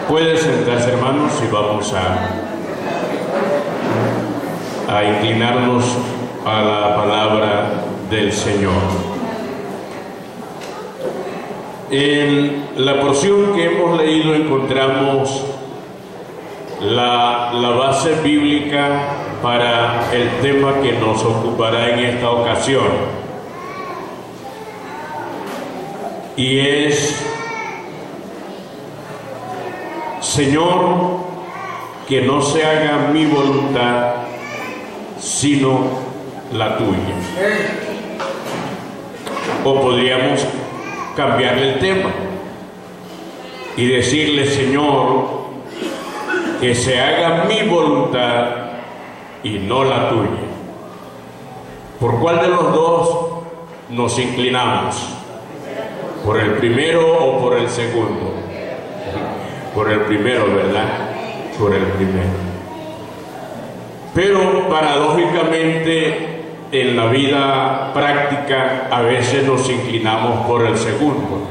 Pueden sentarse, hermanos, y vamos a inclinarnos a la palabra del Señor. En la porción que hemos leído encontramos la base bíblica para el tema que nos ocupará en esta ocasión, y es: Señor, que no se haga mi voluntad sino la tuya. O podríamos cambiarle el tema y decirle: Señor, que se haga mi voluntad y no la tuya. ¿Por cuál de los dos nos inclinamos? ¿Por el primero o por el segundo? Por el primero, ¿verdad? Por el primero. Pero paradójicamente en la vida práctica a veces nos inclinamos por el segundo,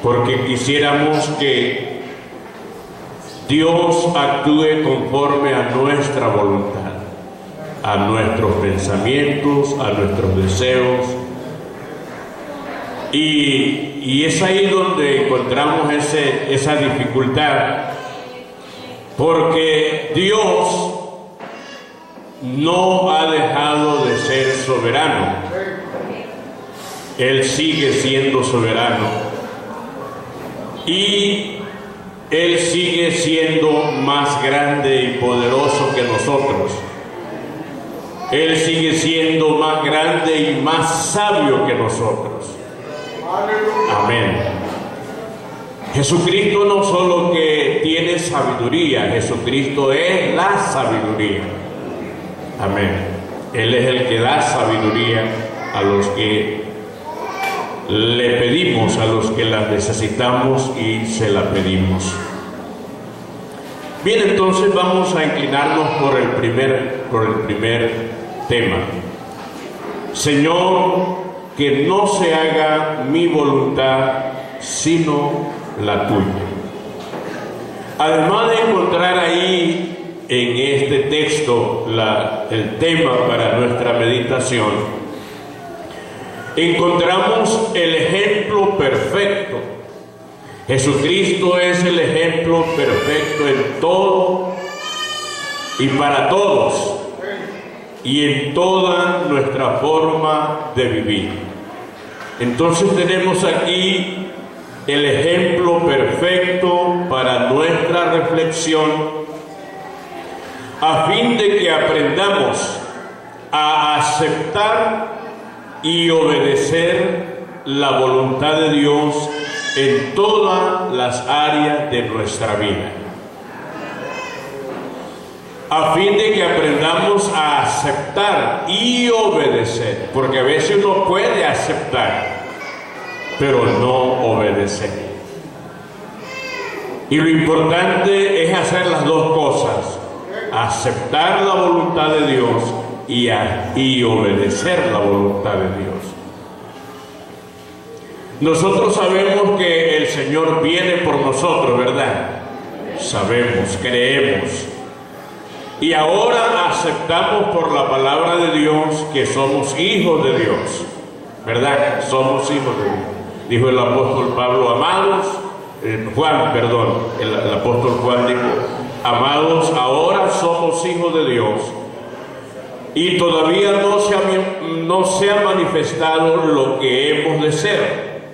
porque quisiéramos que Dios actúe conforme a nuestra voluntad, a nuestros pensamientos, a nuestros deseos. Y es ahí donde encontramos esa dificultad, porque Dios no ha dejado de ser soberano. Él sigue siendo soberano y Él sigue siendo más grande y poderoso que nosotros. Él sigue siendo más grande y más sabio que nosotros. Amén. Jesucristo no solo que tiene sabiduría, Jesucristo es la sabiduría. Amén. Él es el que da sabiduría a los que le pedimos, a los que la necesitamos y se la pedimos. Bien, entonces vamos a inclinarnos por el primer tema. Señor, que no se haga mi voluntad sino la tuya. Además de encontrar ahí en este texto el tema para nuestra meditación, encontramos el ejemplo perfecto. Jesucristo es el ejemplo perfecto en todo y para todos, y en toda nuestra forma de vivir. Entonces tenemos aquí el ejemplo perfecto para nuestra reflexión, a fin de que aprendamos a aceptar y obedecer la voluntad de Dios en todas las áreas de nuestra vida. A fin de que aprendamos a aceptar y obedecer, porque a veces uno puede aceptar, pero no obedecer. Y lo importante es hacer las dos cosas: aceptar la voluntad de Dios y obedecer la voluntad de Dios. Nosotros sabemos que el Señor viene por nosotros, ¿verdad? Sabemos, creemos. Y ahora aceptamos por la palabra de Dios que somos hijos de Dios, ¿verdad? Somos hijos de Dios. Dijo el apóstol Pablo, amados, el apóstol Juan dijo: amados, ahora somos hijos de Dios, y todavía no se ha manifestado lo que hemos de ser,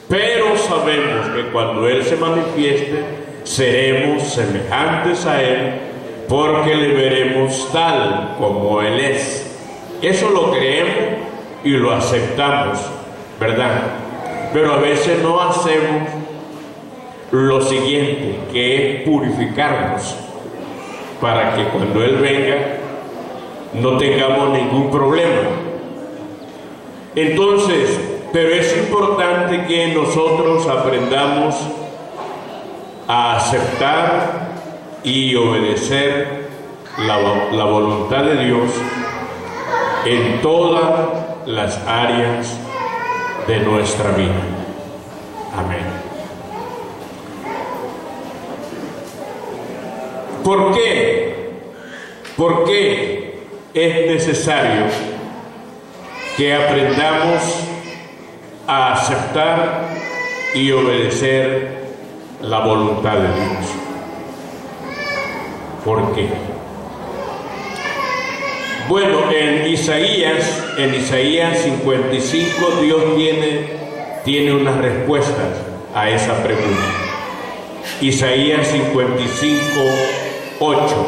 pero sabemos que cuando Él se manifieste, seremos semejantes a Él, porque le veremos tal como Él es. Eso lo creemos y lo aceptamos, ¿verdad? Pero a veces no hacemos lo siguiente, que es purificarnos, para que cuando Él venga no tengamos ningún problema. Entonces, pero es importante que nosotros aprendamos a aceptar y obedecer la voluntad de Dios en todas las áreas de nuestra vida. Amén. ¿Por qué? ¿Por qué es necesario que aprendamos a aceptar y obedecer la voluntad de Dios? ¿Por qué? Bueno, en Isaías 55, Dios tiene unas respuestas a esa pregunta. Isaías 55, 8.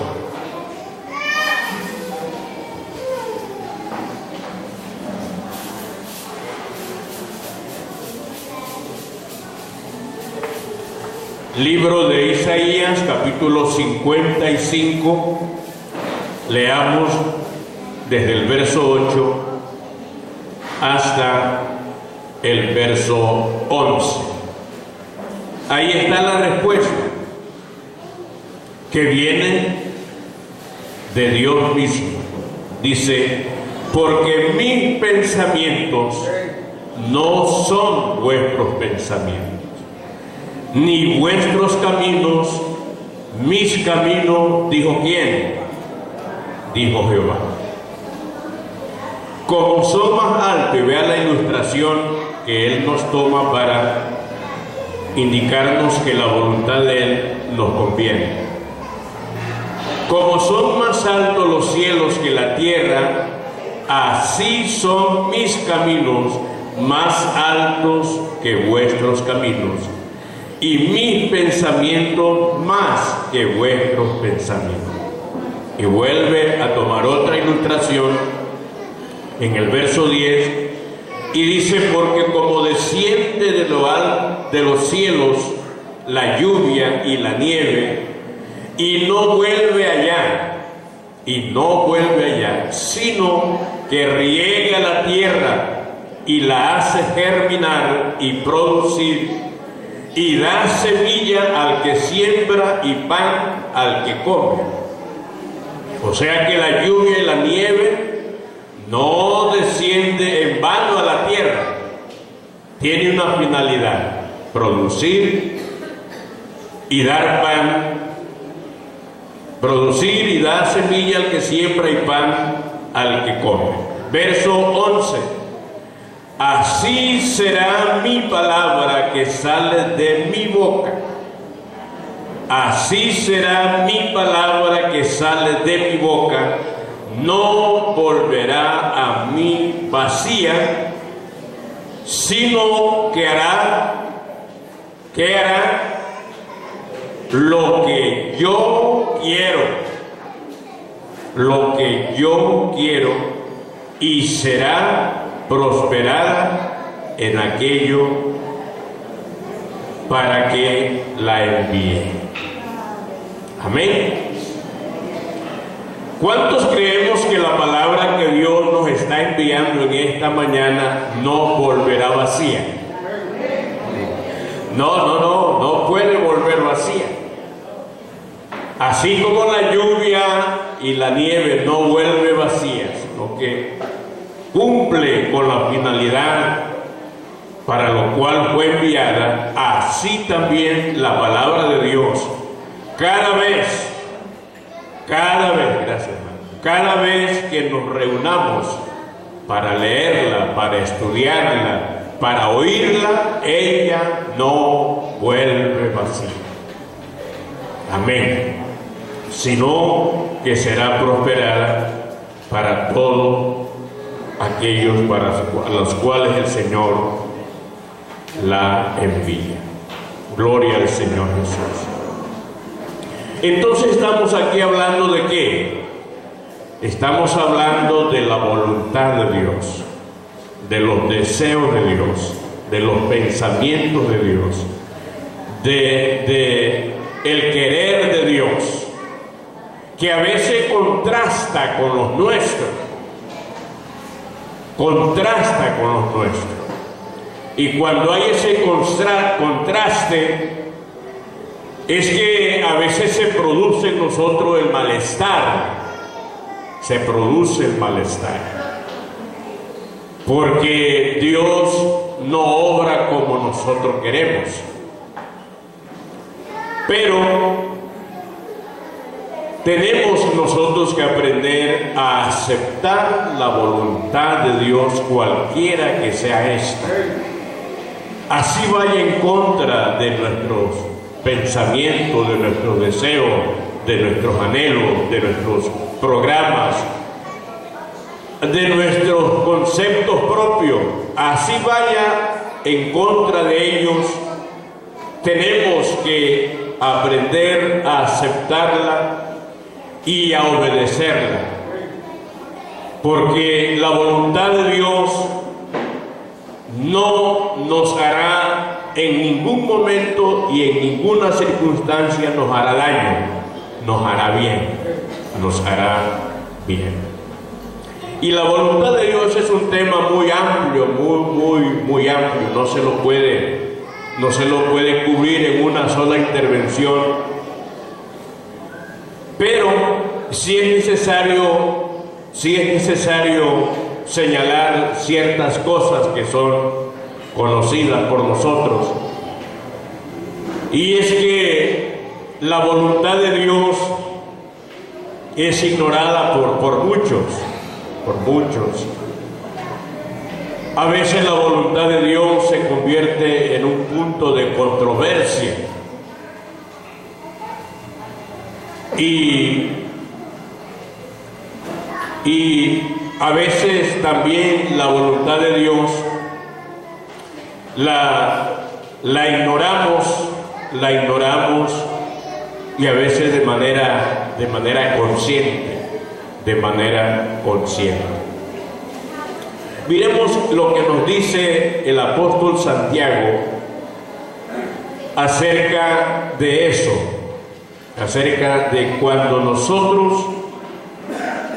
Libro de Isaías, capítulo 55, leamos desde el verso 8 hasta el verso 11. Ahí está la respuesta, que viene de Dios mismo. Dice: porque mis pensamientos no son vuestros pensamientos, ni vuestros caminos mis caminos. ¿Dijo quién? Dijo Jehová. Como son más altos, y vea la ilustración que Él nos toma para indicarnos que la voluntad de Él nos conviene. Como son más altos los cielos que la tierra, así son mis caminos más altos que vuestros caminos, y mis pensamientos más que vuestros pensamientos. Y vuelve a tomar otra ilustración en el verso 10, y dice: porque como desciende de lo alto de los cielos la lluvia y la nieve, y no vuelve allá, sino que riega la tierra y la hace germinar y producir, y da semilla al que siembra y pan al que come. O sea que la lluvia y la nieve no desciende en vano a la tierra, tiene una finalidad: producir y dar pan, producir y dar semilla al que siembra y pan al que come. Verso 11: así será mi palabra que sale de mi boca. Así será mi palabra que sale de mi boca. No volverá a mí vacía, sino que hará lo que yo quiero, y será prosperada en aquello para que la envíe. Amén. ¿Cuántos creemos que la palabra que Dios nos está enviando en esta mañana no volverá vacía? No puede volver vacía. Así como la lluvia y la nieve no vuelve vacía, sino que cumple con la finalidad para lo cual fue enviada, así también la palabra de Dios, cada vez, gracias hermano, cada vez que nos reunamos para leerla, para estudiarla, para oírla, ella no vuelve vacía. Amén. Sino que será prosperada para todos aquellos para los cuales el Señor la envía. Gloria al Señor Jesús. Entonces estamos aquí hablando de ¿qué? Estamos hablando de la voluntad de Dios, de los deseos de Dios, de los pensamientos de Dios, de el querer de Dios, que a veces contrasta con los nuestros, y cuando hay ese contraste, es que a veces se produce en nosotros el malestar, porque Dios no obra como nosotros queremos. Pero tenemos nosotros que aprender a aceptar la voluntad de Dios, cualquiera que sea esta. Así vaya en contra de nuestros pensamientos, de nuestros deseos, de nuestros anhelos, de nuestros programas, de nuestros conceptos propios. Así vaya en contra de ellos, tenemos que aprender a aceptarla y a obedecerla, porque la voluntad de Dios no nos hará en ningún momento y en ninguna circunstancia nos hará daño, nos hará bien, nos hará bien. Y la voluntad de Dios es un tema muy amplio, muy amplio, no se lo puede cubrir en una sola intervención, pero sí es necesario señalar ciertas cosas que son conocidas por nosotros, y es que la voluntad de Dios es ignorada por muchos. A veces la voluntad de Dios se convierte en un punto de controversia, y a veces también la voluntad de Dios la ignoramos, y a veces de manera consciente. Miremos lo que nos dice el apóstol Santiago acerca de eso, acerca de cuando nosotros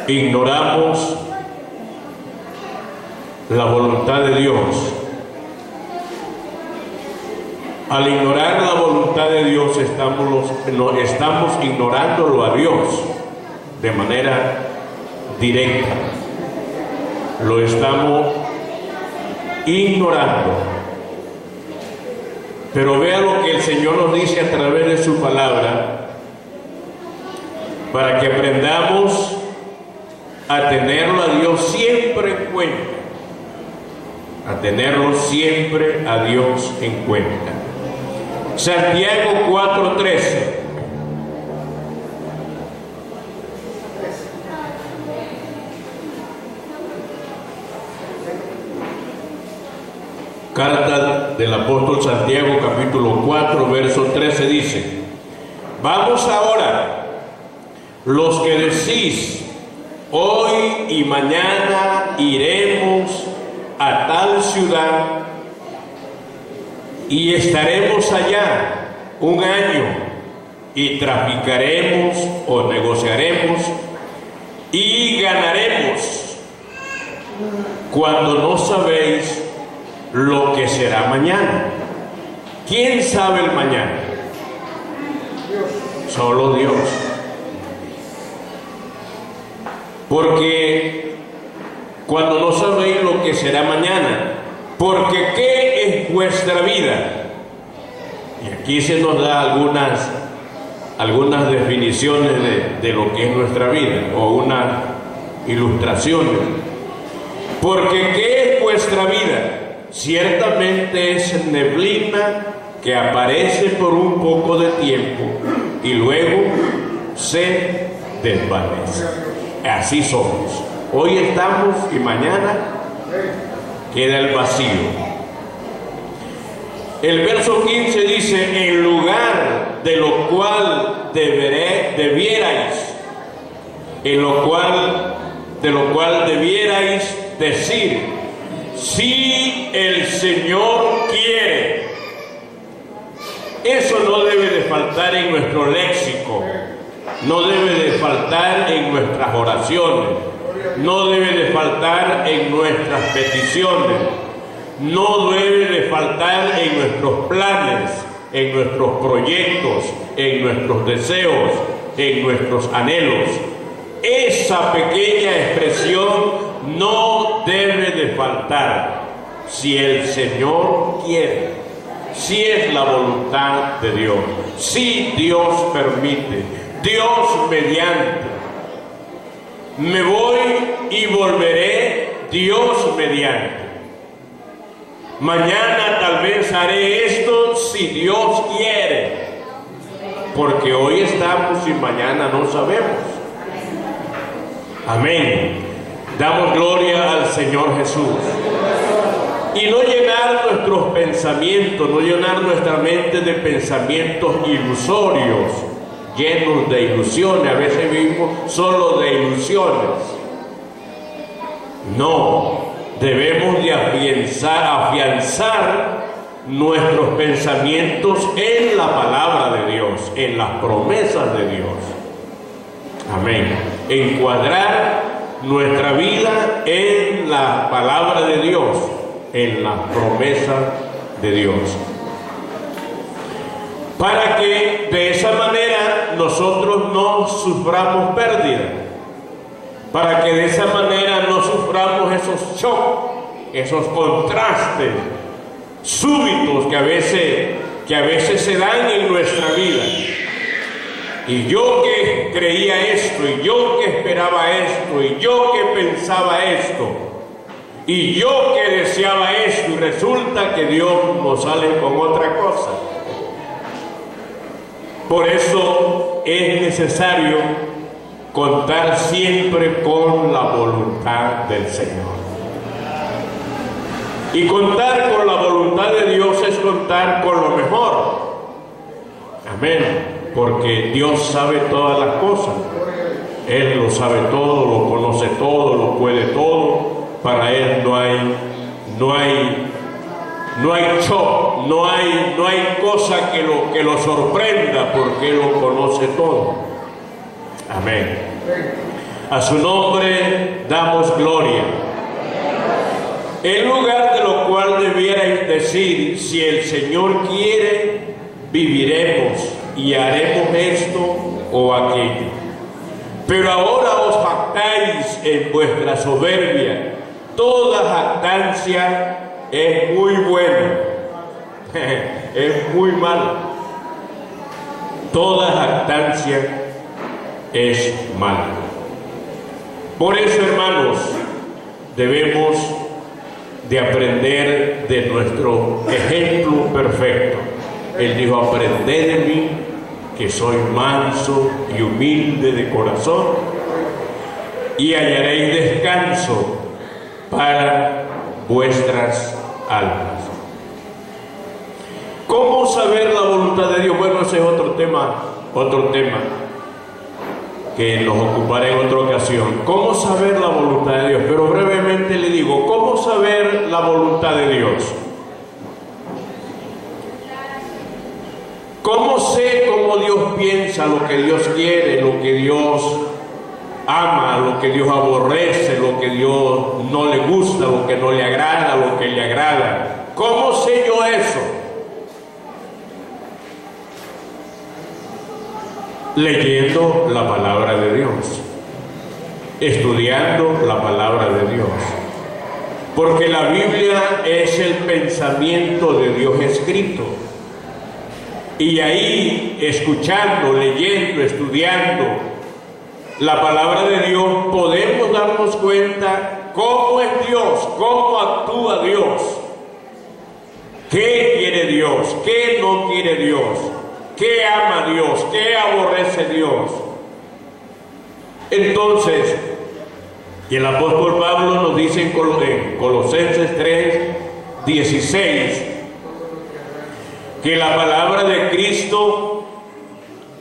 ignoramos la voluntad de Dios. Al ignorar la voluntad de Dios estamos ignorándolo a Dios de manera directa. Lo estamos ignorando. Pero vea lo que el Señor nos dice a través de su palabra, para que aprendamos a tenerlo a Dios siempre en cuenta, a tenerlo siempre a Dios en cuenta. Santiago 4:13. Carta del apóstol Santiago, capítulo 4, verso 13 dice: vamos ahora, los que decís, hoy y mañana iremos a tal ciudad y estaremos allá un año y traficaremos o negociaremos y ganaremos, cuando no sabéis lo que será mañana. ¿Quién sabe el mañana? Solo Dios. Porque cuando no sabéis lo que será mañana, porque ¿qué es vuestra vida? Y aquí se nos da algunas definiciones de lo que es nuestra vida, o unas ilustraciones. Porque ¿qué es vuestra vida? Ciertamente es neblina que aparece por un poco de tiempo y luego se desvanece. Así somos. Hoy estamos y mañana queda el vacío. El verso 15 dice: en lugar de lo cual debierais decir, si el Señor quiere. Eso no debe de faltar en nuestro léxico, no debe de faltar en nuestras oraciones, no debe de faltar en nuestras peticiones, no debe de faltar en nuestros planes, en nuestros proyectos, en nuestros deseos, en nuestros anhelos. Esa pequeña expresión no debe de faltar. Si el Señor quiere, si es la voluntad de Dios, si Dios permite, Dios mediante. Me voy y volveré, Dios mediante. Mañana tal vez haré esto si Dios quiere. Porque hoy estamos y mañana no sabemos. Amén. Damos gloria al Señor Jesús. Y no llenar nuestros pensamientos, no llenar nuestra mente de pensamientos ilusorios, llenos de ilusiones. A veces vivimos solo de ilusiones. No, debemos de afianzar nuestros pensamientos en la palabra de Dios, en las promesas de Dios. Amén. Encuadrar nuestra vida en la palabra de Dios, en las promesas de Dios, para que de esa manera nosotros no suframos pérdida, para que de esa manera no suframos esos shocks, esos contrastes súbitos que a veces se dan en nuestra vida. Y yo que creía esto, y yo que esperaba esto, y yo que pensaba esto, y yo que deseaba esto, y resulta que Dios nos sale con otra cosa. Por eso es necesario contar siempre con la voluntad del Señor. Y contar con la voluntad de Dios es contar con lo mejor. Amén. Porque Dios sabe todas las cosas. Él lo sabe todo, lo conoce todo, lo puede todo. Para Él no hay shock, no hay cosa que lo sorprenda, porque Él lo conoce todo. Amén. A su nombre damos gloria. En lugar de lo cual debierais decir: si el Señor quiere, viviremos y haremos esto o aquello. Pero ahora os jactáis en vuestra soberbia. Toda jactancia es muy buena, es muy mala. Toda jactancia es mala. Por eso, hermanos, debemos de aprender de nuestro ejemplo perfecto. Él dijo: aprended de mí, que soy manso y humilde de corazón, y hallaréis descanso para vuestras almas. ¿Cómo saber la voluntad de Dios? Bueno, ese es otro tema que nos ocupará en otra ocasión. ¿Cómo saber la voluntad de Dios? Pero brevemente le digo: ¿cómo saber la voluntad de Dios? ¿Cómo sé cómo Dios piensa, lo que Dios quiere, lo que Dios ama, lo que Dios aborrece, lo que Dios no le gusta, lo que no le agrada, lo que le agrada? ¿Cómo sé yo eso? Leyendo la palabra de Dios, estudiando la palabra de Dios, porque la Biblia es el pensamiento de Dios escrito. Y ahí, escuchando, leyendo, estudiando la palabra de Dios, podemos darnos cuenta cómo es Dios, cómo actúa Dios, qué quiere Dios, qué no quiere Dios, qué ama Dios, qué aborrece Dios. Entonces, y el apóstol Pablo nos dice en Colosenses 3:16, que la palabra de Cristo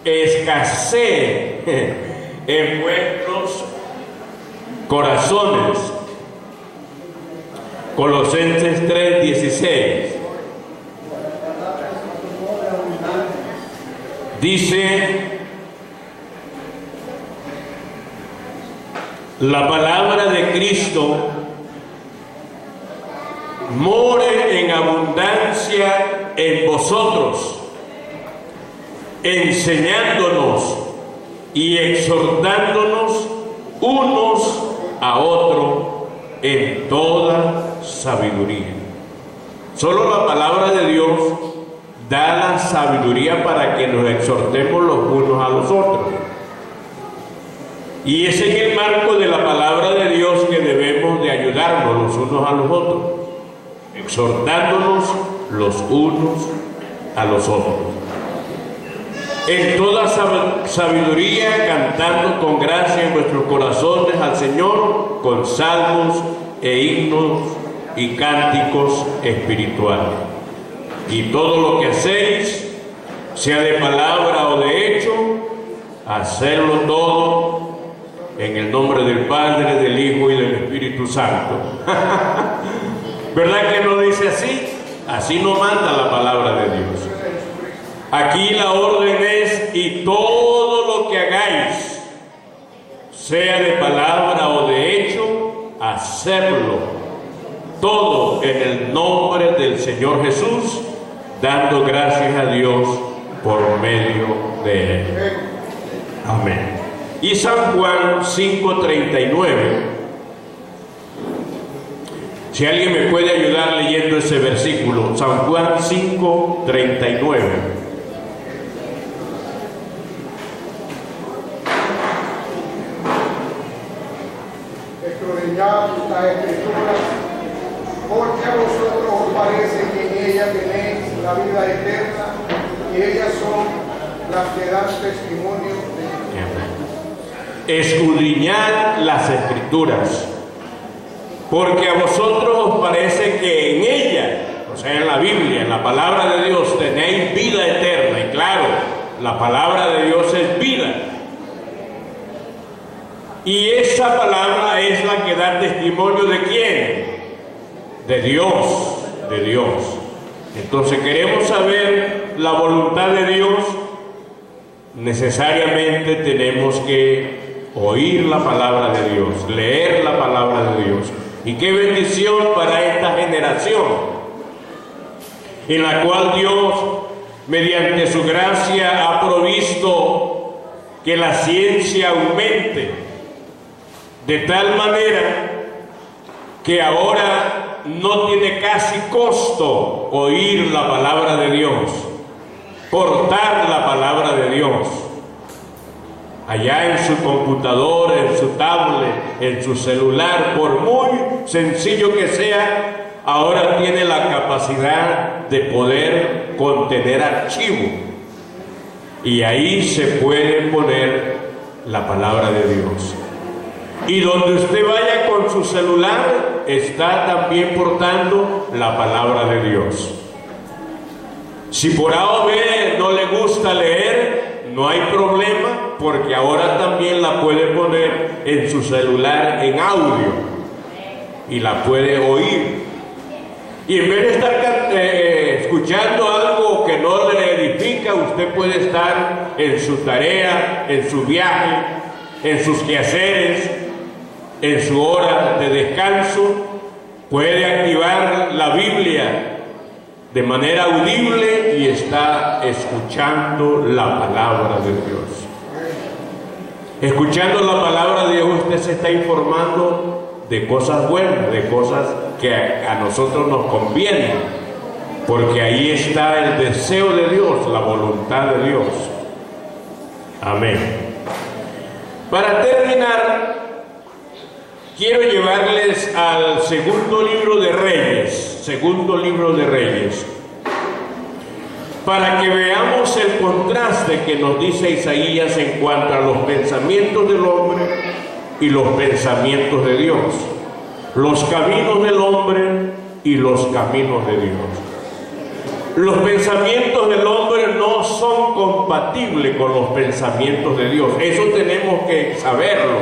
escasee en vuestros corazones. Colosenses 3:16 dice: la palabra de Cristo more en abundancia en vosotros, enseñándonos y exhortándonos unos a otros en toda sabiduría. Solo la palabra de Dios da la sabiduría para que nos exhortemos los unos a los otros. Y es en el marco de la palabra de Dios que debemos de ayudarnos los unos a los otros, exhortándonos los unos a los otros. En toda sabiduría, cantando con gracia en vuestros corazones al Señor, con salmos e himnos y cánticos espirituales. Y todo lo que hacéis, sea de palabra o de hecho, hacerlo todo en el nombre del Padre, del Hijo y del Espíritu Santo. ¿Verdad que no dice así? Así no manda la palabra de Dios. Aquí la orden es: y todo lo que hagáis, sea de palabra o de hecho, hacerlo todo en el nombre del Señor Jesús, dando gracias a Dios por medio de Él. Amén. Y San Juan 5:39. Si alguien me puede ayudar leyendo ese versículo, San Juan 5:39. Escudriñad las Escrituras, porque a vosotros os parece que en ellas tenéis la vida eterna, y ellas son las que dan testimonio de mí. Escudriñad las Escrituras, porque a vosotros os parece que en ella, o sea, en la Biblia, en la palabra de Dios, tenéis vida eterna. Y claro, la palabra de Dios es vida. Y esa palabra es la que da testimonio ¿de quién? De Dios, de Dios. Entonces, queremos saber la voluntad de Dios, necesariamente tenemos que oír la palabra de Dios, leer la palabra de Dios. Y qué bendición para esta generación, en la cual Dios, mediante su gracia, ha provisto que la ciencia aumente, de tal manera que ahora no tiene casi costo oír la palabra de Dios, portar la palabra de Dios. Allá en su computadora, en su tablet, en su celular, por muy sencillo que sea, ahora tiene la capacidad de poder contener archivo. Y ahí se puede poner la palabra de Dios. Y donde usted vaya con su celular, está también portando la palabra de Dios. Si por A o B no le gusta leer, no hay problema, porque ahora también la puede poner en su celular en audio y la puede oír. Y en vez de estar escuchando algo que no le edifica, usted puede estar en su tarea, en su viaje, en sus quehaceres, en su hora de descanso. Puede activar la Biblia de manera audible y está escuchando la palabra de Dios. Escuchando la palabra de Dios, usted se está informando de cosas buenas, de cosas que a nosotros nos convienen, porque ahí está el deseo de Dios, la voluntad de Dios. Amén. Para terminar, quiero llevarles al segundo libro de Reyes, para que veamos el contraste que nos dice Isaías en cuanto a los pensamientos del hombre y los pensamientos de Dios, los caminos del hombre y los caminos de Dios. Los pensamientos del hombre no son compatibles con los pensamientos de Dios. Eso tenemos que saberlo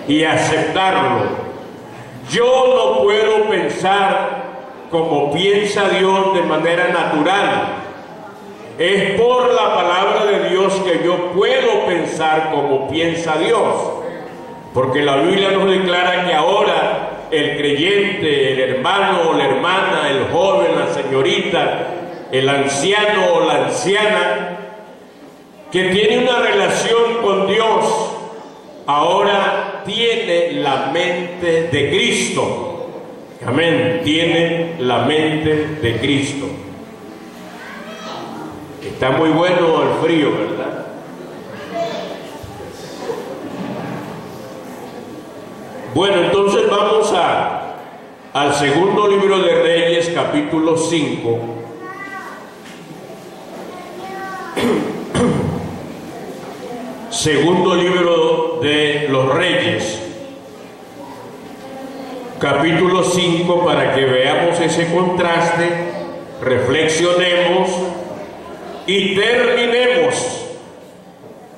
y aceptarlo. Yo no puedo pensar como piensa Dios de manera natural. Es por la palabra de Dios que yo puedo pensar como piensa Dios, porque la Biblia nos declara que ahora el creyente, el hermano o la hermana, el joven, la señorita, el anciano o la anciana que tiene una relación con Dios, ahora tiene la mente de Cristo. Amén, tiene la mente de Cristo. Está muy bueno el frío, ¿verdad? Bueno, entonces vamos al segundo libro de Reyes, capítulo 5. Segundo libro de los Reyes, capítulo 5, para que veamos ese contraste, reflexionemos y terminemos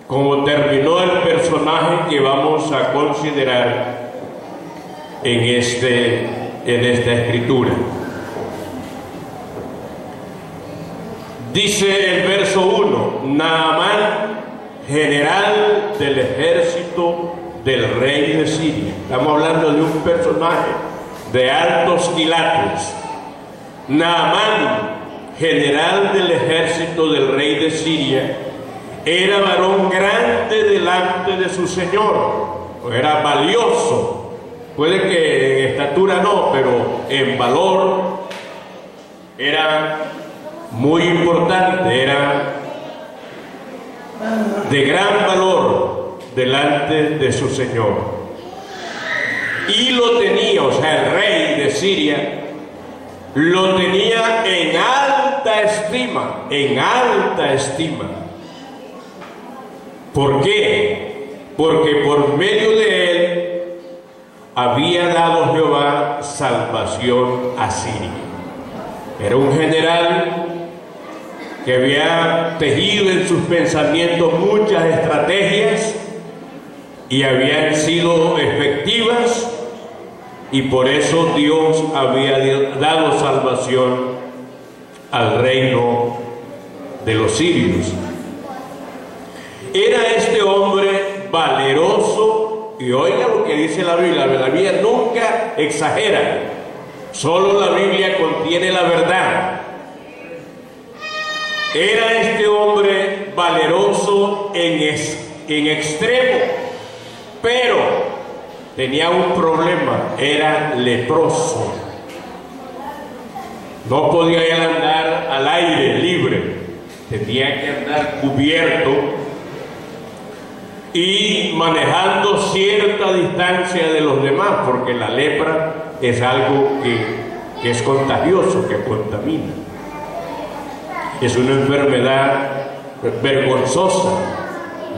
como terminó el personaje que vamos a considerar en esta escritura. Dice el verso 1: Naamán, general del ejército del rey de Siria. Estamos hablando de un personaje de altos quilates. Naamán, general del ejército del rey de Siria, era varón grande delante de su señor, era valioso. Puede que en estatura no, pero en valor era muy importante, era de gran valor delante de su señor. Y lo tenía, o sea, el rey de Siria lo tenía en alta estima, en alta estima. ¿Por qué? Porque por medio de él había dado Jehová salvación a Siria. Era un general que había tejido en sus pensamientos muchas estrategias y habían sido efectivas, y por eso Dios había dado salvación al reino de los sirios. Era este hombre valeroso, y oiga lo que dice la Biblia nunca exagera, solo la Biblia contiene la verdad. Era este hombre valeroso en extremo, pero tenía un problema: era leproso. No podía andar al aire libre, tenía que andar cubierto y manejando cierta distancia de los demás, porque la lepra es algo que es contagioso, que contamina. Es una enfermedad vergonzosa.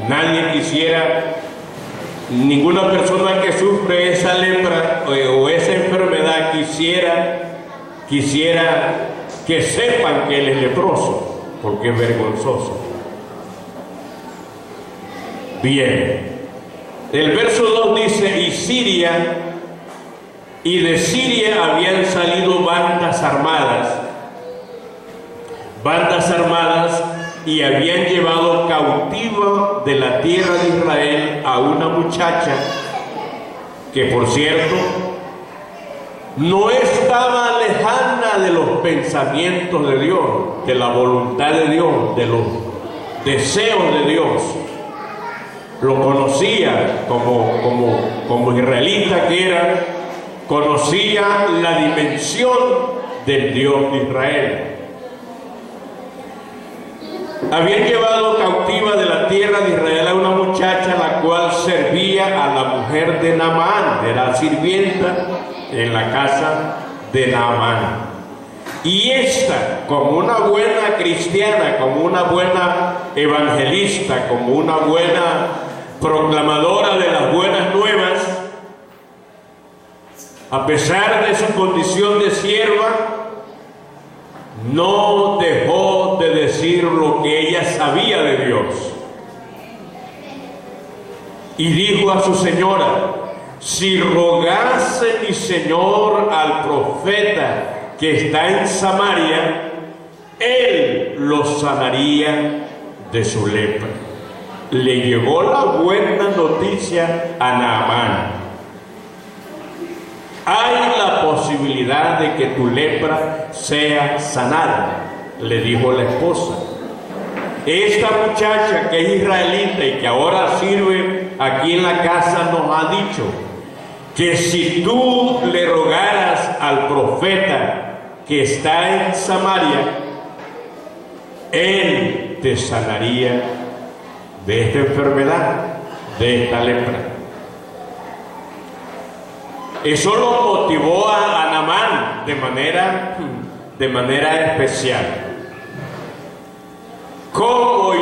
Nadie quisiera, ninguna persona que sufre esa lepra o esa enfermedad quisiera que sepan que él es leproso, porque es vergonzoso. Bien, el verso 2 dice: y de Siria habían salido bandas armadas, y habían llevado cautiva de la tierra de Israel a una muchacha que, por cierto, no estaba lejana de los pensamientos de Dios, de la voluntad de Dios, de los deseos de Dios. Lo conocía como israelita que era, conocía la dimensión del Dios de Israel. Habían llevado cautiva de la tierra de Israel a una muchacha la cual servía a la mujer de Naamán, era sirvienta en la casa de Naamán. Y esta, como una buena cristiana, como una buena evangelista, como una buena proclamadora de las buenas nuevas, a pesar de su condición de sierva, no dejó de decir lo que ella sabía de Dios. Y dijo a su señora: si rogase mi señor al profeta que está en Samaria, él lo sanaría de su lepra. Le llegó la buena noticia a Naamán. Hay la posibilidad de que tu lepra sea sanada, le dijo la esposa. Esta muchacha que es israelita y que ahora sirve aquí en la casa nos ha dicho que si tú le rogaras al profeta que está en Samaria, él te sanaría de esta enfermedad, de esta lepra. Eso lo motivó a Naamán de manera especial. ¿Cómo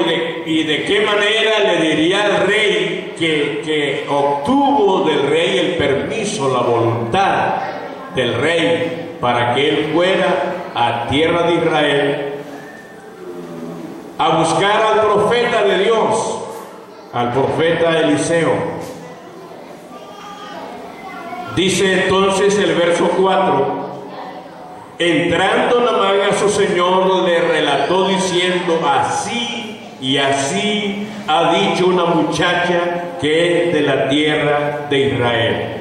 y de qué manera le diría al rey que obtuvo del rey el permiso, la voluntad del rey para que él fuera a tierra de Israel a buscar al profeta de Dios, al profeta Eliseo? Dice entonces el verso 4: entrando Naamán a su señor, le relató diciendo: así y así ha dicho una muchacha que es de la tierra de Israel.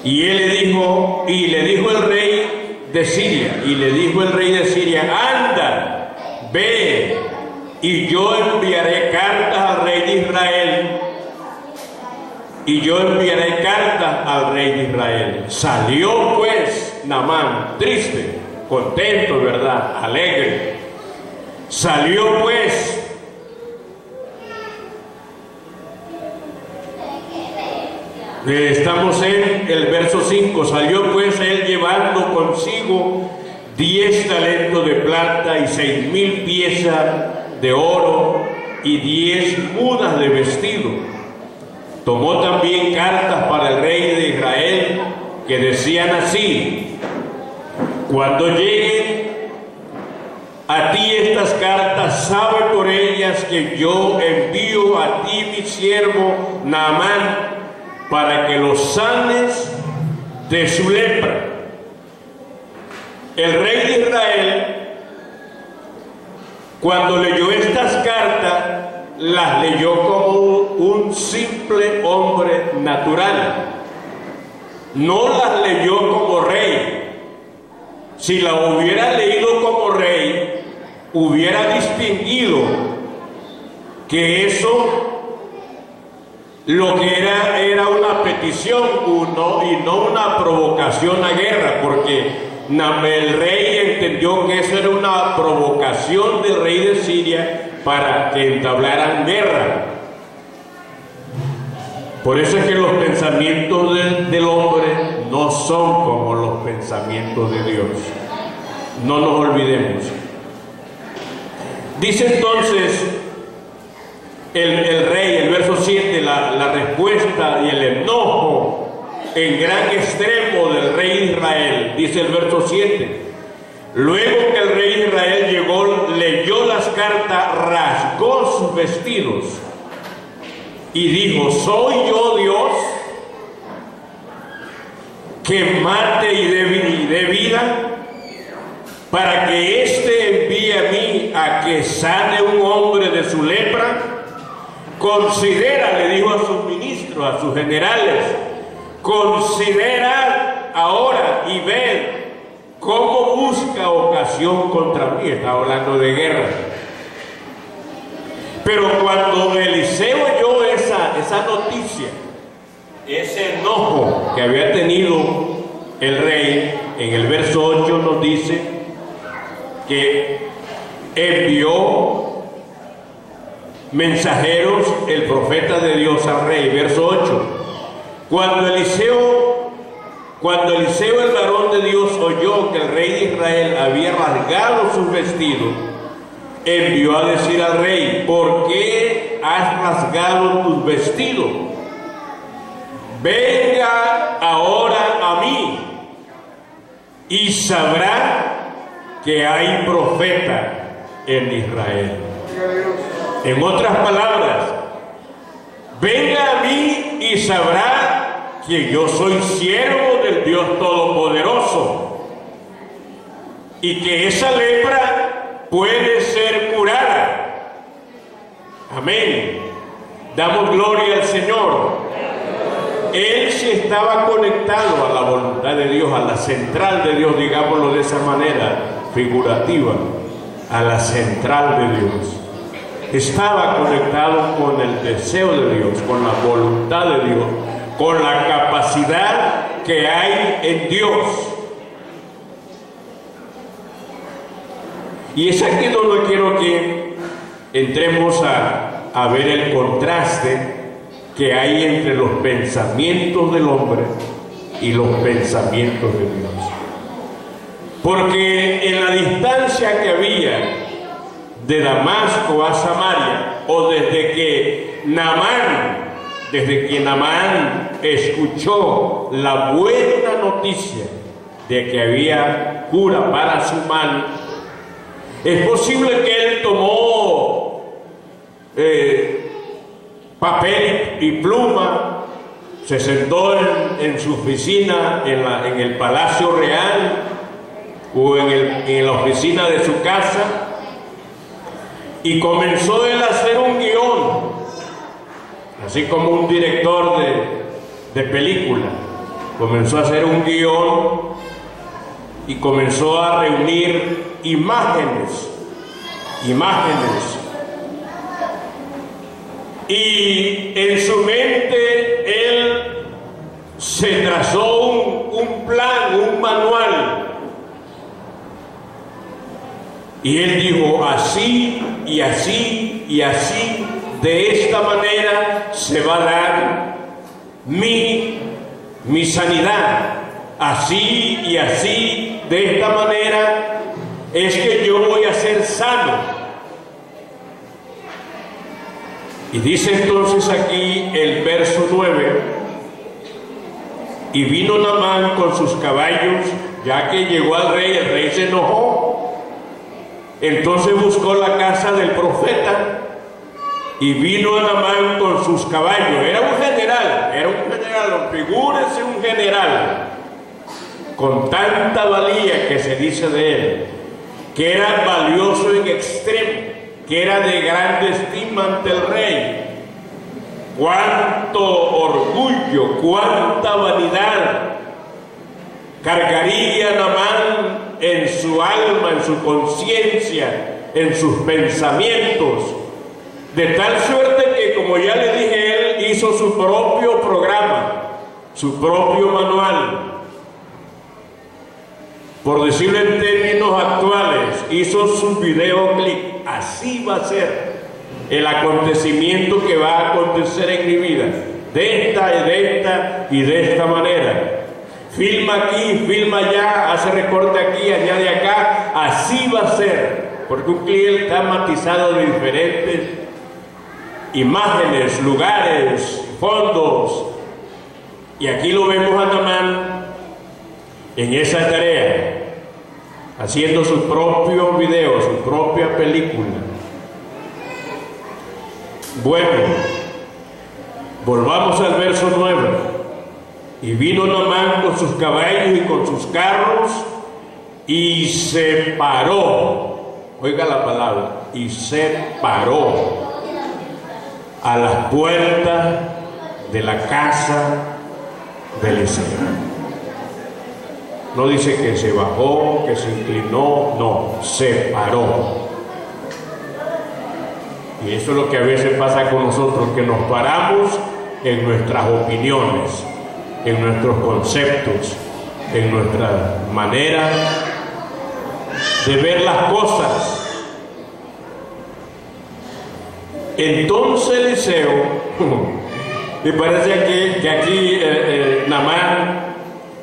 Y le dijo el rey de Siria, anda, ve, y yo enviaré cartas al rey de Israel. Salió pues Naamán, triste, contento, ¿verdad? Alegre. Salió pues estamos en el verso 5. Salió pues él llevando consigo 10 talentos de plata y 6,000 piezas de oro y 10 mudas de vestido. Tomó también cartas para el rey de Israel que decían así: cuando lleguen a ti estas cartas, sabe por ellas que yo envío a ti mi siervo Naamán para que los sanes de su lepra. El rey de Israel, cuando leyó estas cartas, las leyó como un simple hombre natural. No las leyó como rey. Si la hubiera leído como rey, hubiera distinguido que eso lo que era una petición y no una provocación a guerra, porque el rey entendió que eso era una provocación del rey de Siria para que entablaran guerra. Por eso es que los pensamientos del hombre no son como los pensamientos de Dios. No nos olvidemos. Dice entonces el rey, el verso 7, la respuesta y el enojo en gran extremo del rey de Israel. Dice el verso 7: luego que el rey de Israel llegó, leyó las cartas, rasgó sus vestidos y dijo: ¿soy yo Dios que mate y dé vida, para que éste envíe a mí a que sane un hombre de su lepra? Considera, le dijo a sus ministros, a sus generales, considerad ahora y ved cómo busca ocasión contra mí. Está hablando de guerra. Pero cuando Eliseo oyó esa noticia, ese enojo que había tenido el rey, en el verso 8 nos dice que envió mensajeros el profeta de Dios al rey. Verso 8: cuando Eliseo el varón de Dios oyó que el rey de Israel había rasgado sus vestidos, envió a decir al rey: ¿por qué has rasgado tus vestidos? Venga ahora a mí y sabrá que hay profeta en Israel. En otras palabras, venga a mí y sabrá que yo soy siervo del Dios Todopoderoso y que esa lepra puede ser curada. Amén. Damos gloria al Señor. Él sí estaba conectado a la voluntad de Dios, a la central de Dios, digámoslo de esa manera figurativa, a la central de Dios. Estaba conectado con el deseo de Dios, con la voluntad de Dios, con la capacidad que hay en Dios. Y es aquí donde quiero que entremos a ver el contraste que hay entre los pensamientos del hombre y los pensamientos de Dios. Porque en la distancia que había de Damasco a Samaria, o desde que Naamán escuchó la buena noticia de que había cura para su mal, es posible que él tomó papel y pluma, se sentó en su oficina, en el Palacio Real, o en la oficina de su casa, y comenzó él a hacer un guión, así como un director de película. Comenzó a hacer un guión y comenzó a reunir imágenes. Y en su mente él se trazó un plan, un manual. Y él dijo, así y así y así, de esta manera se va a dar mi sanidad. Así y así, de esta manera es que yo voy a ser sano. Y dice entonces aquí el verso 9, y vino Naamán con sus caballos, ya que llegó al rey, el rey se enojó. Entonces buscó la casa del profeta y vino a Naamán con sus caballos. Era un general, figúrese un general, con tanta valía que se dice de él, que era valioso en extremo, que era de grande estima ante el rey. Cuánto orgullo, cuánta vanidad cargaría Naamán en su alma, en su conciencia, en sus pensamientos, de tal suerte que, como ya le dije, él hizo su propio programa, su propio manual. Por decirlo en términos actuales, hizo su videoclip. Así va a ser el acontecimiento que va a acontecer en mi vida, de esta y de esta manera. Filma aquí, filma allá, hace recorte aquí, añade acá. Así va a ser, porque un cliente está matizado de diferentes imágenes, lugares, fondos. Y aquí lo vemos a Naamán en esa tarea, haciendo su propio video, su propia película. Bueno, volvamos al verso 9. Y vino Naamán con sus caballos y con sus carros, y se paró, oiga la palabra, y se paró a las puertas de la casa de Eliseo. No dice que se bajó, que se inclinó, no, se paró. Y eso es lo que a veces pasa con nosotros, que nos paramos en nuestras opiniones, en nuestros conceptos, en nuestra manera de ver las cosas. Entonces Eliseo, me parece que aquí Naamán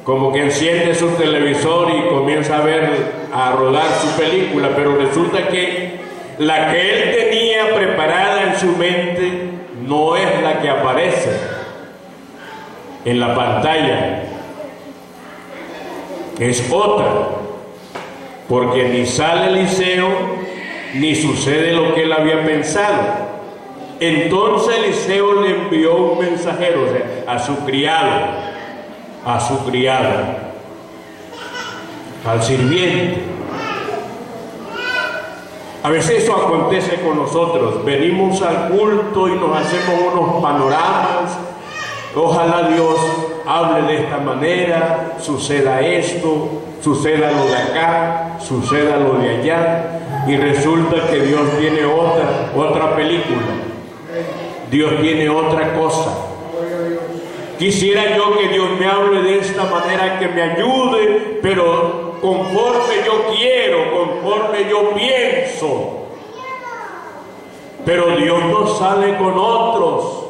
como que enciende su televisor y comienza a rodar su película, pero resulta que la que él tenía preparada en su mente no es la que aparece en la pantalla, es otra, porque ni sale Eliseo ni sucede lo que él había pensado. Entonces Eliseo le envió un mensajero, o sea, a su criado, al sirviente. A veces eso acontece con nosotros, venimos al culto y nos hacemos unos panoramas. Ojalá Dios hable de esta manera, suceda esto, suceda lo de acá, suceda lo de allá, y resulta que Dios tiene otra película, Dios tiene otra cosa. Quisiera yo que Dios me hable de esta manera, que me ayude, pero conforme yo quiero, conforme yo pienso. Pero Dios no sale con otros.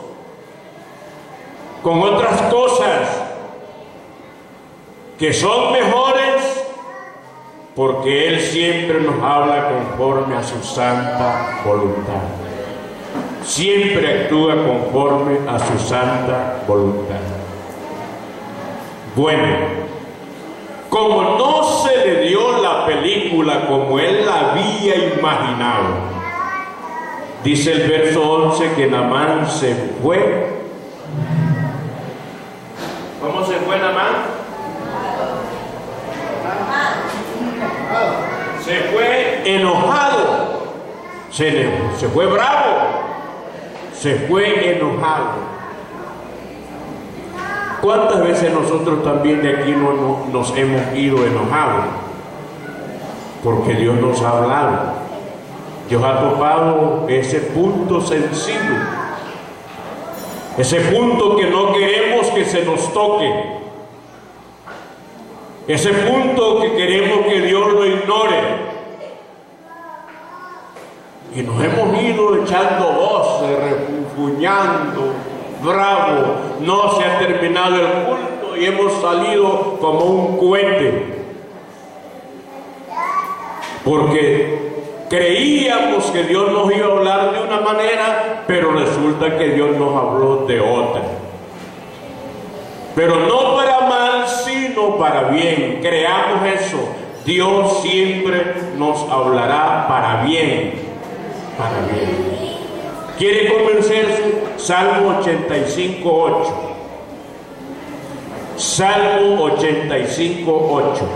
con otras cosas que son mejores, porque Él siempre nos habla conforme a su santa voluntad. Siempre actúa conforme a su santa voluntad. Bueno, como no se le dio la película como Él la había imaginado, dice el verso 11 que Naamán se fue. ¿Cómo se fue Naamán? Se fue enojado, se fue bravo, se fue enojado. ¿Cuántas veces nosotros también de aquí nos hemos ido enojados? Porque Dios nos ha hablado. Dios ha topado ese punto sensible, ese punto que no queremos que se nos toque, ese punto que queremos que Dios lo ignore. Y nos hemos ido echando voces, refunfuñando, bravo, no se ha terminado el culto y hemos salido como un cohete. Porque creíamos que Dios nos iba a hablar de una manera, pero resulta que Dios nos habló de otra. Pero no para mal, sino para bien. Creamos eso. Dios siempre nos hablará para bien. Para bien. ¿Quiere convencerse? Salmo 85:8. Salmo 85:8.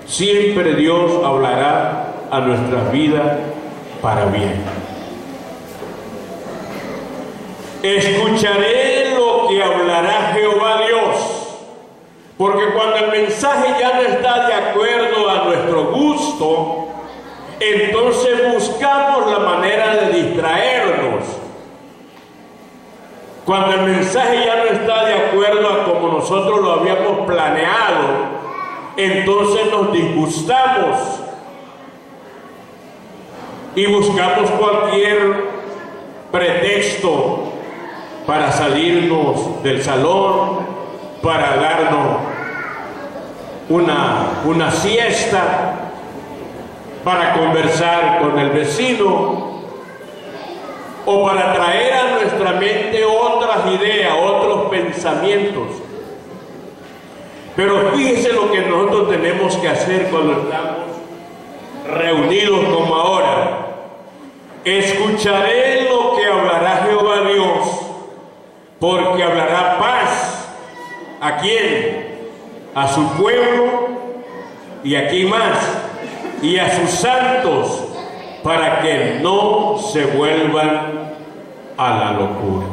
Siempre Dios hablará a nuestras vidas para bien. Escucharé lo que hablará Jehová Dios, porque cuando el mensaje ya no está de acuerdo a nuestro gusto, entonces buscamos la manera de distraernos. Cuando el mensaje ya no está de acuerdo a como nosotros lo habíamos planeado, entonces nos disgustamos y buscamos cualquier pretexto para salirnos del salón, para darnos una siesta, para conversar con el vecino, o para traer a nuestra mente otras ideas, otros pensamientos. Pero fíjese lo que nosotros tenemos que hacer cuando estamos reunidos como ahora. Escucharé lo que hablará Jehová Dios, porque hablará paz. ¿A quién? A su pueblo, y aquí más, y a sus santos, para que no se vuelvan a la locura.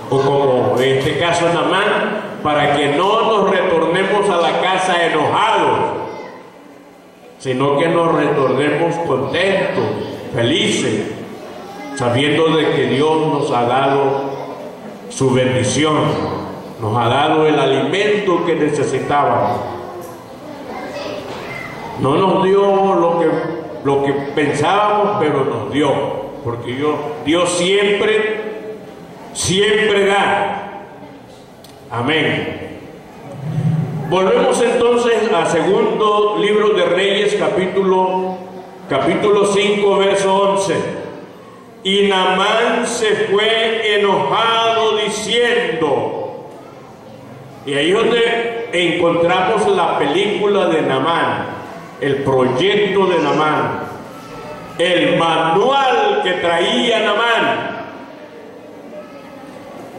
O como en este caso Naamán, para que no nos retornemos a la casa enojados, sino que nos retornemos contentos, felices, sabiendo de que Dios nos ha dado su bendición, nos ha dado el alimento que necesitábamos. No nos dio lo que pensábamos, pero nos dio, porque Dios siempre da. Amén. Volvemos entonces a segundo libro de Reyes, capítulo 5, verso 11. Y Naamán se fue enojado diciendo, y ahí es donde encontramos la película de Naamán, el proyecto de Naamán, el manual que traía Naamán.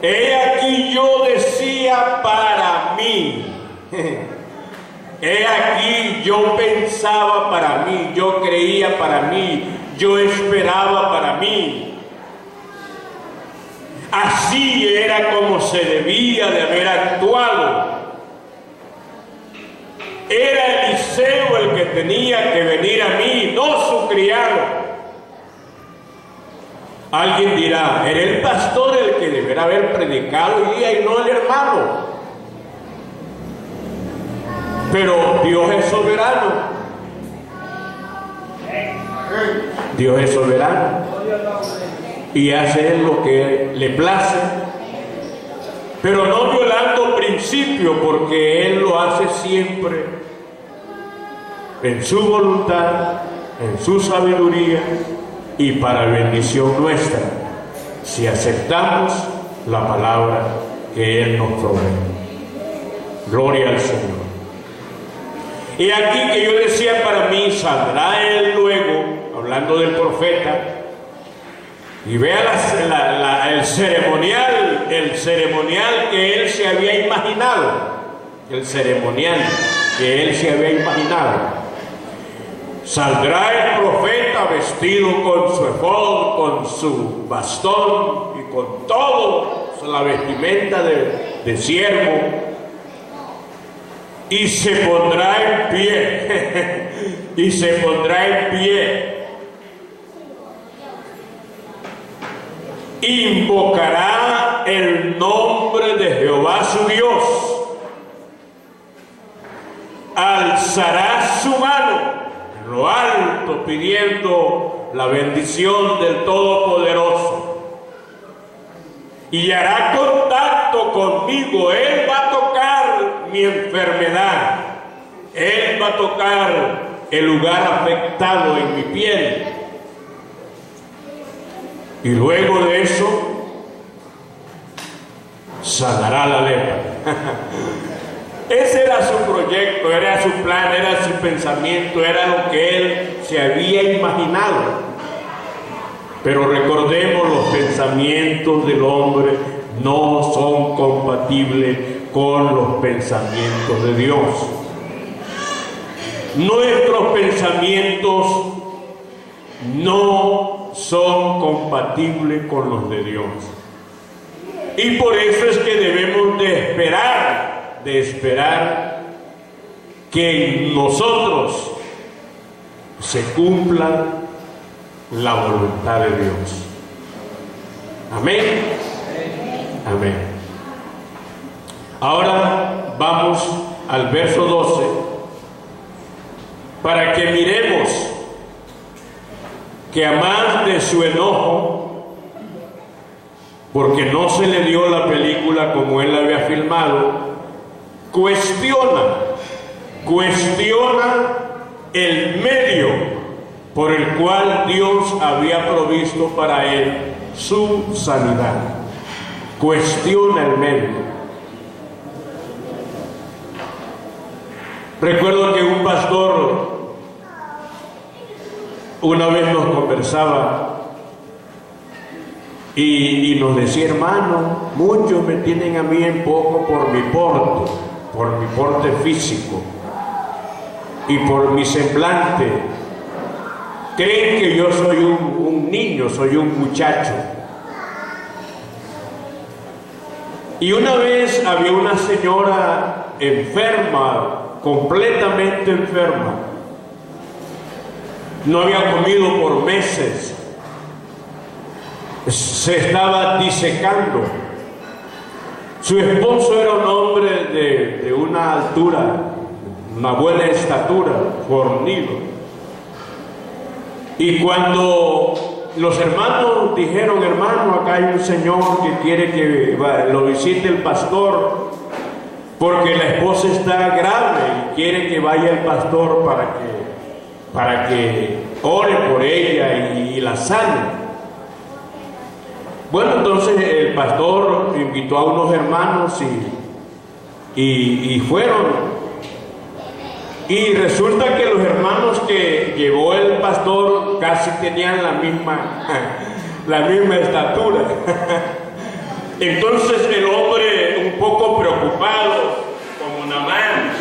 He aquí yo decía para mí, he aquí yo pensaba para mí, yo creía para mí, yo esperaba para mí. Así era como se debía de haber actuado. Era Eliseo el que tenía que venir a mí, no su criado. Alguien dirá, era el pastor el que deberá haber predicado y no el hermano. Pero Dios es soberano. Dios es soberano. Y hace lo que le place. pero no violando principio, porque Él lo hace siempre en su voluntad, en su sabiduría y para bendición nuestra, si aceptamos la palabra que Él nos provee. Gloria al Señor. Y aquí que yo decía, para mí saldrá Él luego, hablando del profeta, y vea el ceremonial que Él se había imaginado, el ceremonial que Él se había imaginado. Saldrá el profeta vestido con su efod, con su bastón y con todo, la vestimenta de siervo, y se pondrá en pie, y se pondrá en pie, invocará el nombre de Jehová su Dios, alzará su mano en lo alto pidiendo la bendición del Todopoderoso y hará contacto conmigo. Él va a tocar mi enfermedad, Él va a tocar el lugar afectado en mi piel, y luego de eso sanará la lepra. Ese era su proyecto, era su plan, era su pensamiento, era lo que Él se había imaginado. Pero recordemos, los pensamientos del hombre no son compatibles con los pensamientos de Dios. Nuestros pensamientos no son compatibles con los de Dios. Y por eso es que debemos de esperar que en nosotros se cumpla la voluntad de Dios. Amén. Amén. Ahora vamos al verso 12 para que miremos que a más de su enojo, porque no se le dio la película como él la había filmado, cuestiona el medio por el cual Dios había provisto para él su sanidad. Cuestiona el medio. Recuerdo que un pastor una vez nos conversaba y nos decía: hermano, muchos me tienen a mí en poco por mi porte físico y por mi semblante. Creen que yo soy un niño, soy un muchacho. Y una vez había una señora enferma, completamente enferma. No había comido por meses. Se estaba disecando. Su esposo era un hombre de una altura, una buena estatura, fornido. Y cuando los hermanos dijeron: hermano, acá hay un señor que quiere que lo visite el pastor, porque la esposa está grave y quiere que vaya el pastor para que ore por ella y la sane. Bueno, entonces el pastor invitó a unos hermanos y fueron. Y resulta que los hermanos que llevó el pastor casi tenían la misma estatura. Entonces el hombre, un poco preocupado, como Naamán,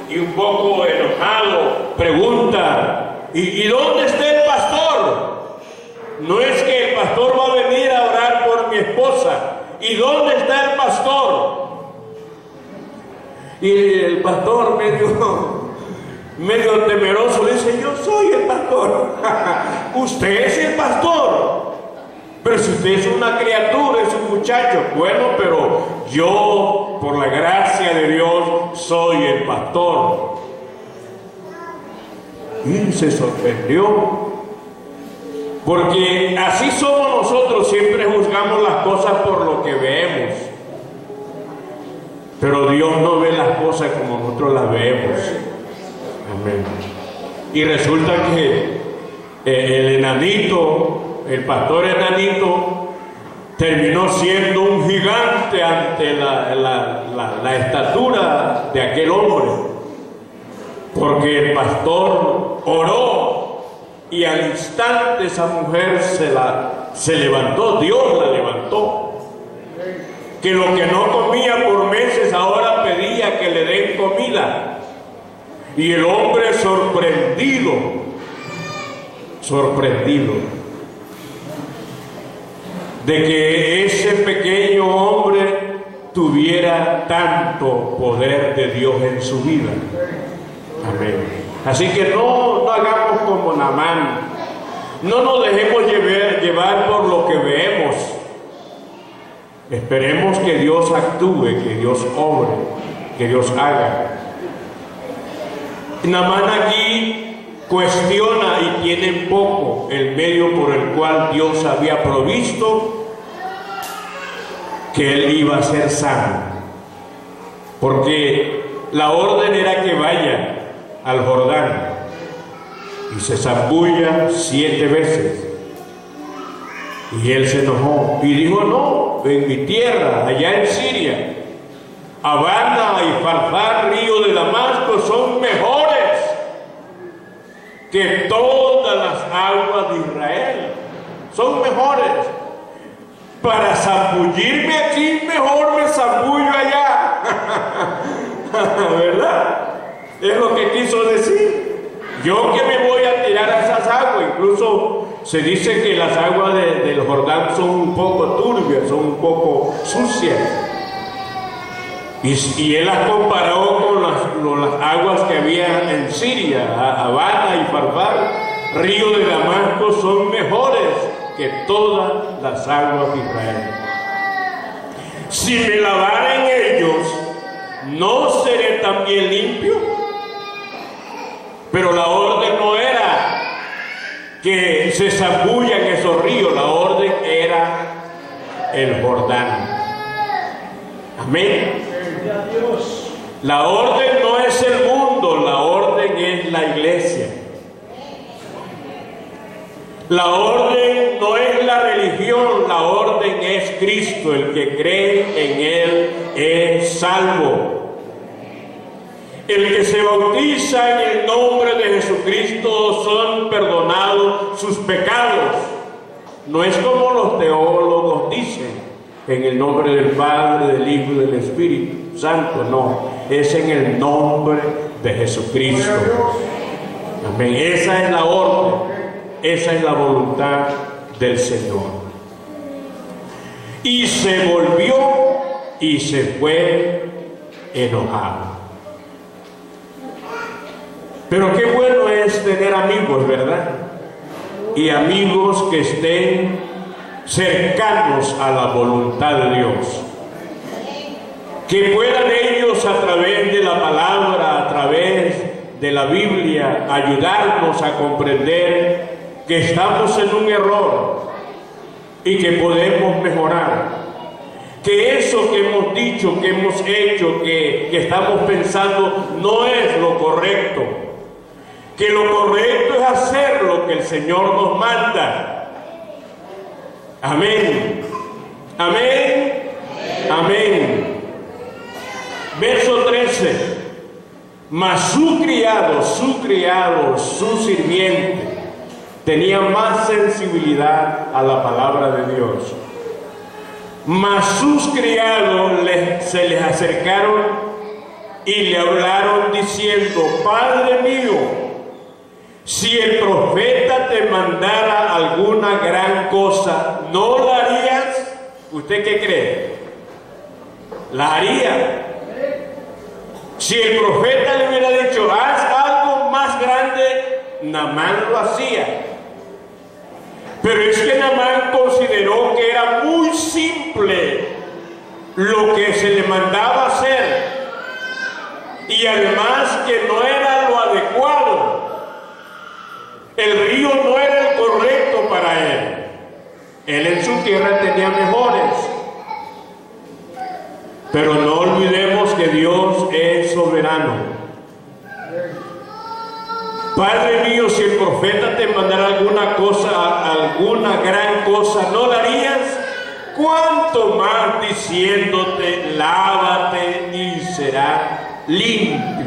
y un poco enojado, pregunta: ¿y dónde está el pastor? No es que el pastor va a venir a orar por mi esposa. ¿Y dónde está el pastor? Y el pastor, medio temeroso, dice: yo soy el pastor. Usted es el pastor. Pero si usted es una criatura, es un muchacho. Bueno, pero yo, por la gracia de Dios, soy el pastor. Y se sorprendió, porque así somos nosotros, siempre juzgamos las cosas por lo que vemos, pero Dios no ve las cosas como nosotros las vemos. Amén. Y resulta que el enanito, el pastor enanito, terminó siendo un gigante ante la estatura de aquel hombre, porque el pastor oró y al instante esa mujer se levantó, Dios la levantó, que lo que no comía por meses ahora pedía que le den comida. Y el hombre sorprendido de que ese pequeño hombre tuviera tanto poder de Dios en su vida. Amén. Así que no hagamos como Naamán, no nos dejemos llevar por lo que vemos. Esperemos que Dios actúe, que Dios obre, que Dios haga. Naamán aquí cuestiona y tiene poco el medio por el cual Dios había provisto que él iba a ser sano, porque la orden era que vaya al Jordán y se zambulla 7 veces. Y él se enojó y dijo: no, en mi tierra, allá en Siria, Abana y Farfar, río de Damasco, son mejores que todas las aguas de Israel. Son mejores. Para zambullirme aquí, mejor me zambullo allá. ¿Verdad? Es lo que quiso decir. Yo que me voy a tirar a esas aguas. Incluso se dice que las aguas del Jordán son un poco turbias, son un poco sucias. Y él las comparó con las aguas que había en Siria. Abana y Farfar, río de Damasco, son mejores que todas las aguas de Israel. Si me lavara en ellos, ¿no seré también limpio? Pero la orden no era que se zambullan esos ríos, la orden era el Jordán. Amén. La orden no es el mundo, la orden es la iglesia. La orden no es la religión, la orden es Cristo. El que cree en Él es salvo. El que se bautiza en el nombre de Jesucristo son perdonados sus pecados. No es como los teólogos dicen, en el nombre del Padre, del Hijo y del Espíritu Santo. No, es en el nombre de Jesucristo. Amén. Esa es la orden, esa es la voluntad del Señor. Y se volvió y se fue enojado. Pero qué bueno es tener amigos, ¿verdad? Y amigos que estén cercanos a la voluntad de Dios, que puedan ellos a través de la palabra, a través de la Biblia, ayudarnos a comprender que estamos en un error y que podemos mejorar, que eso que hemos dicho, que hemos hecho, que estamos pensando no es lo correcto, que lo correcto es hacer lo que el Señor nos manda. Amén. Amén. Amén. Verso 13. Mas su criado, su sirviente, tenía más sensibilidad a la palabra de Dios. Mas sus criados se les acercaron y le hablaron diciendo: Padre mío, si el profeta te mandara alguna gran cosa, ¿no la harías? ¿Usted qué cree? La haría. Si el profeta le hubiera dicho: haz algo más grande, Naamán lo hacía. Pero es que Naamán consideró que era muy simple lo que se le mandaba hacer, y además que no era lo adecuado. El río no era el correcto para él. Él en su tierra tenía mejores. Pero no olvidemos que Dios es soberano. Padre mío, si el profeta te mandara alguna cosa, alguna gran cosa, ¿no la harías? ¿Cuánto más diciéndote, lávate y será limpio?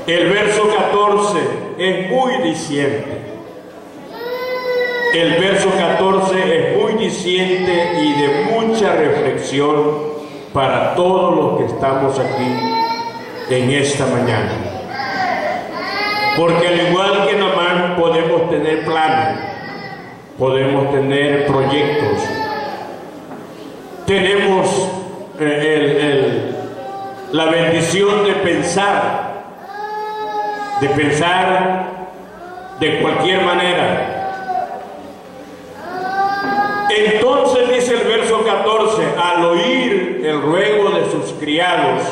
El verso 14 es muy diciente. El verso 14 es muy diciente y de mucha reflexión para todos los que estamos aquí en esta mañana. Porque al igual que Naamán podemos tener planes, podemos tener proyectos, tenemos la bendición de pensar de cualquier manera. Entonces dice el verso 14, al oír el ruego de sus criados,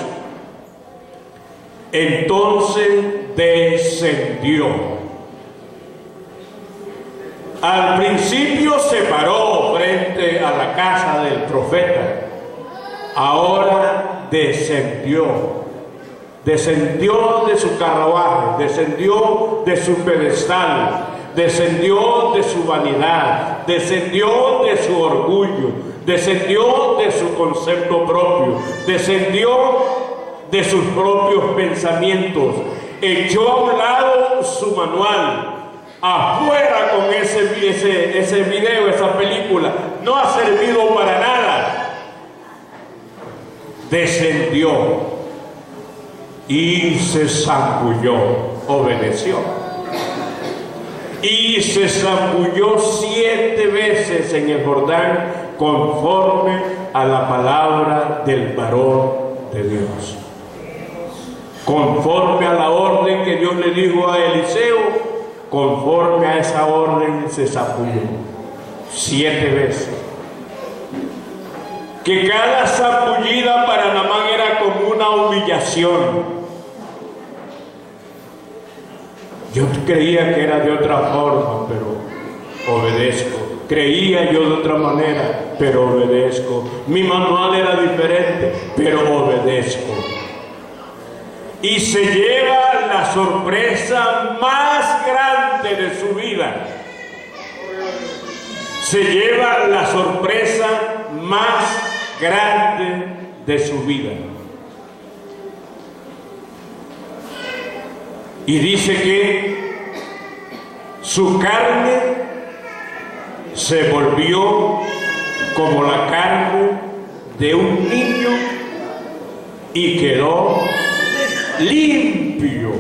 entonces descendió. Al principio se paró frente a la casa del profeta, ahora descendió. Descendió de su carruaje, descendió de su pedestal, descendió de su vanidad, descendió de su orgullo, descendió de su concepto propio, descendió de sus propios pensamientos, echó a un lado su manual, afuera con ese video, esa película, no ha servido para nada. Descendió y se zambulló, obedeció. Y se zambulló 7 veces en el Jordán conforme a la palabra del varón de Dios. Conforme a la orden que Dios le dijo a Eliseo, conforme a esa orden se zambulló 7 veces. Que cada zambullida para Naamán era como una humillación. Yo creía que era de otra forma, pero obedezco. Creía yo de otra manera, pero obedezco. Mi manual era diferente, pero obedezco. Y se lleva la sorpresa más grande de su vida. Se lleva la sorpresa más grande de su vida. Y dice que su carne se volvió como la carne de un niño y quedó limpio.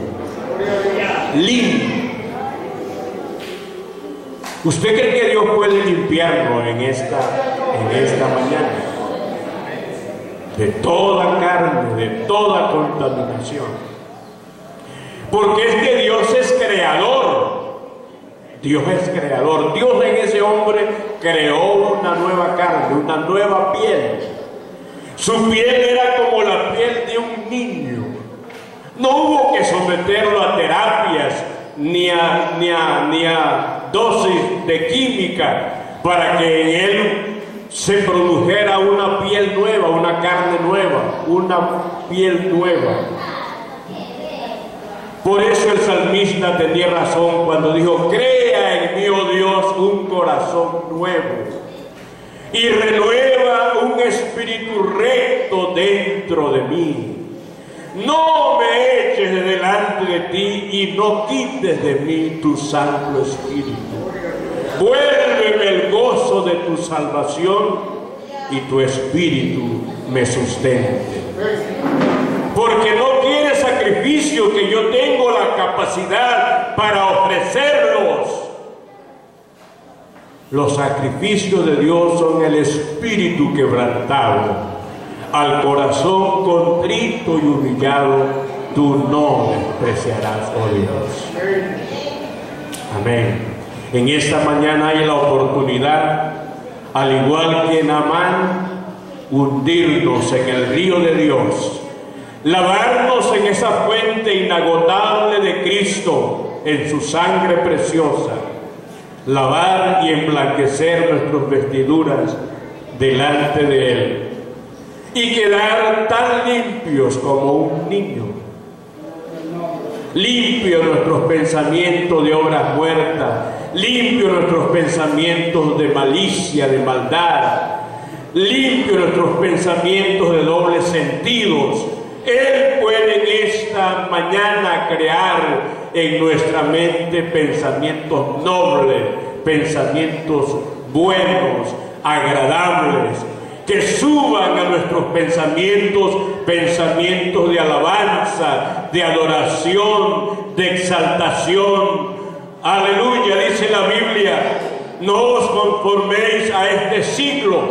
Limpio. ¿Usted cree que Dios puede limpiarlo en esta mañana? De toda carne, de toda contaminación. Porque es que Dios es creador. Dios es creador. Dios en ese hombre creó una nueva carne, una nueva piel. Su piel era como la piel de un niño. No hubo que someterlo a terapias ni a dosis de química para que en él se produjera una piel nueva, una carne nueva, una piel nueva. Por eso el salmista tenía razón cuando dijo: crea en mí, oh Dios, un corazón nuevo y renueva un espíritu recto dentro de mí. No me eches de delante de ti y no quites de mí tu Santo Espíritu. Vuélveme el gozo de tu salvación y tu Espíritu me sustente. Porque no quiere sacrificio que yo tengo la capacidad para ofrecerlos. Los sacrificios de Dios son el espíritu quebrantado. Al corazón contrito y humillado, tú no despreciarás, oh Dios. Amén. En esta mañana hay la oportunidad, al igual que Naamán, hundirnos en el río de Dios. Lavarnos en esa fuente inagotable de Cristo, en su sangre preciosa. lavar y emblanquecer nuestras vestiduras delante de Él y quedar tan limpios como un niño. Limpio nuestros pensamientos de obras muertas, limpio nuestros pensamientos de malicia, de maldad, limpio nuestros pensamientos de dobles sentidos. Él puede en esta mañana crear en nuestra mente pensamientos nobles, pensamientos buenos, agradables, que suban a nuestros pensamientos, pensamientos de alabanza, de adoración, de exaltación. Aleluya, dice la Biblia, no os conforméis a este siglo,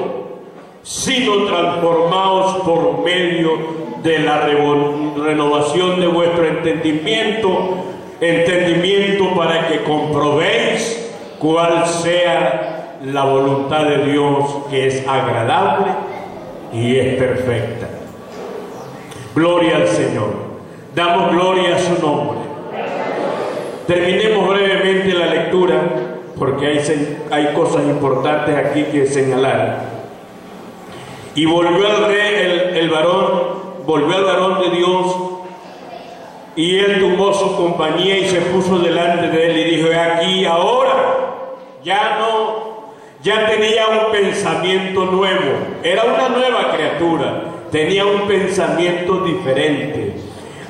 sino transformaos por medio de la renovación de vuestro entendimiento para que comprobéis cuál sea la voluntad de Dios, que es agradable y es perfecta. Gloria al Señor. Damos gloria a su nombre. Terminemos brevemente la lectura, porque hay cosas importantes aquí que señalar. Y volvió al rey, volvió al varón de Dios, y él tomó su compañía y se puso delante de él y dijo: he aquí, ahora ya tenía un pensamiento nuevo, era una nueva criatura, tenía un pensamiento diferente.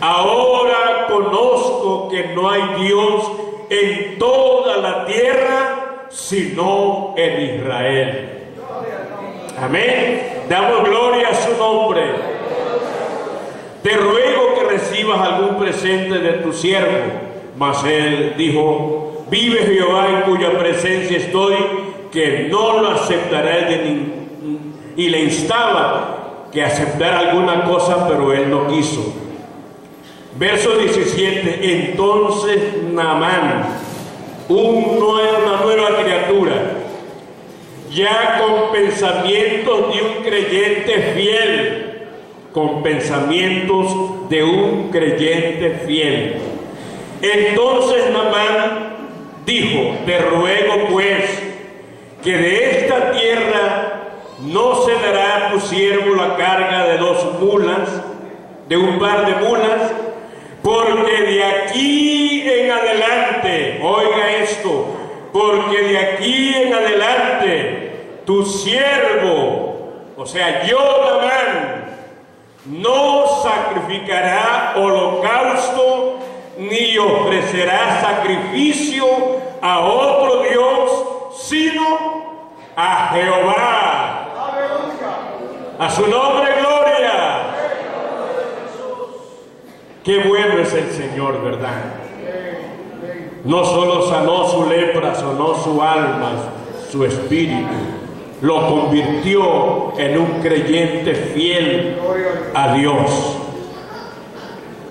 Ahora conozco que no hay Dios en toda la tierra sino en Israel. Amén. Damos gloria a su nombre. Te ruego que recibas algún presente de tu siervo. Mas él dijo: vive Jehová, en cuya presencia estoy, que no lo aceptaré y le instaba que aceptara alguna cosa, pero él no quiso. Verso 17. Entonces Naamán, una nueva criatura, ya con pensamientos de un creyente fiel, con pensamientos de un creyente fiel. Entonces Naamán dijo: te ruego pues que de esta tierra no se dará a tu siervo la carga de 2 mulas, de un par de mulas, porque de aquí en adelante, oiga esto, porque de aquí en adelante tu siervo, o sea yo, Naamán, no sacrificará holocausto ni ofrecerá sacrificio a otro Dios, sino a Jehová. A su nombre gloria. Qué bueno es el Señor, ¿verdad? No solo sanó su lepra, sanó su alma, su espíritu, lo convirtió en un creyente fiel a Dios.